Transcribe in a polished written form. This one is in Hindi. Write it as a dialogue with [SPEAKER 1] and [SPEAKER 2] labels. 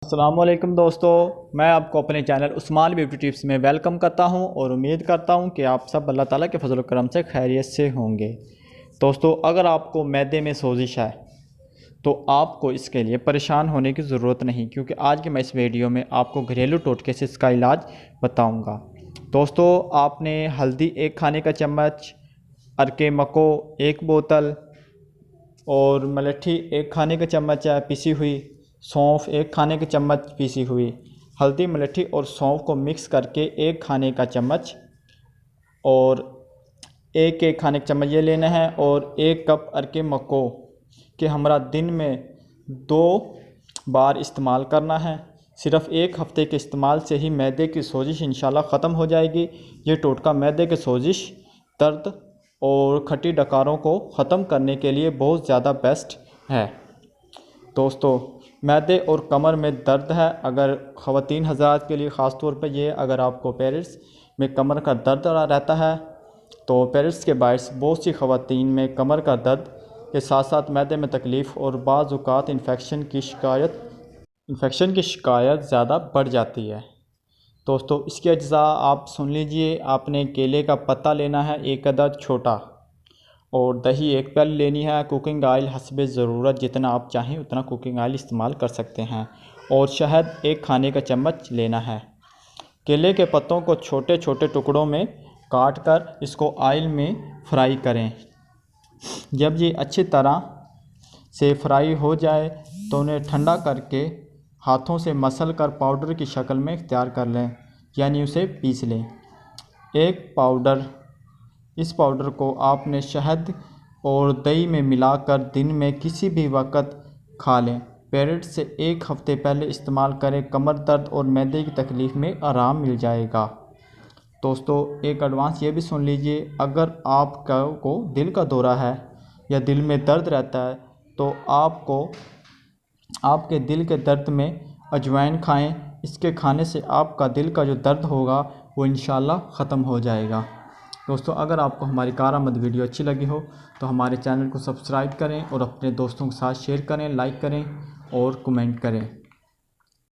[SPEAKER 1] अस्सलामुअलैकुम दोस्तों, मैं आपको अपने चैनल उस्मान ब्यूटी टिप्स में वेलकम करता हूं और उम्मीद करता हूं कि आप सब अल्लाह ताला के फजल करम से खैरियत से होंगे। दोस्तों, अगर आपको मैदे में सोजिश है तो आपको इसके लिए परेशान होने की ज़रूरत नहीं, क्योंकि आज की मैं इस वीडियो में आपको घरेलू टोटके से इसका इलाज बताऊँगा। दोस्तों, आपने हल्दी 1 खाने का चम्मच, अरके मको 1 बोतल और मलट्ठी 1 खाने का चम्मच है पिसी हुई, सौंफ 1 खाने के चम्मच पीसी हुई, हल्दी मलट्ठी और सौंफ को मिक्स करके 1 खाने का चम्मच और एक खाने का चम्मच ये लेना है और 1 कप अरके मक्को के हमरा दिन में 2 बार इस्तेमाल करना है। सिर्फ़ 1 हफ़्ते के इस्तेमाल से ही मैदे की सोजिश इंशाल्लाह ख़त्म हो जाएगी। ये टोटका मैदे के सोजिश, दर्द और खट्टी डकारों को ख़त्म करने के लिए बहुत ज़्यादा बेस्ट है। दोस्तों, मैदे और कमर में दर्द है, अगर ख़वातीन हज़रात के लिए ख़ास तौर पर ये, अगर आपको पेरियड्स में कमर का दर्द रहता है तो पेरियड्स के बायस बहुत सी ख़वातीन में कमर का दर्द के साथ साथ मैदे में तकलीफ़ और बाज़ औक़ात इन्फेक्शन की शिकायत ज़्यादा बढ़ जाती है। दोस्तों, इसके अज्जा आप सुन लीजिए। आपने केले का पत्ता लेना है 1 अदद छोटा, और दही 1 प्याली लेनी है। कुकिंग ऑयल हस्बे ज़रूरत, जितना आप चाहें उतना कुकिंग ऑयल इस्तेमाल कर सकते हैं। और शहद 1 खाने का चम्मच लेना है। केले के पत्तों को छोटे छोटे टुकड़ों में काट कर इसको ऑयल में फ्राई करें। जब ये अच्छी तरह से फ्राई हो जाए तो उन्हें ठंडा करके हाथों से मसल कर पाउडर की शक्ल में तैयार कर लें, यानी उसे पीस लें। इस पाउडर को आपने शहद और दही में मिलाकर दिन में किसी भी वक्त खा लें। पीरियड से 1 हफ़्ते पहले इस्तेमाल करें, कमर दर्द और मैदे की तकलीफ़ में आराम मिल जाएगा। दोस्तों, एक एडवांस ये भी सुन लीजिए, अगर आपको दिल का दौरा है या दिल में दर्द रहता है तो आपको आपके दिल के दर्द में अजवाइन खाएं। इसके खाने से आपका दिल का जो दर्द होगा वो इंशाल्लाह ख़त्म हो जाएगा। दोस्तों, अगर आपको हमारी कारआमद वीडियो अच्छी लगी हो तो हमारे चैनल को सब्सक्राइब करें और अपने दोस्तों के साथ शेयर करें, लाइक करें और कमेंट करें।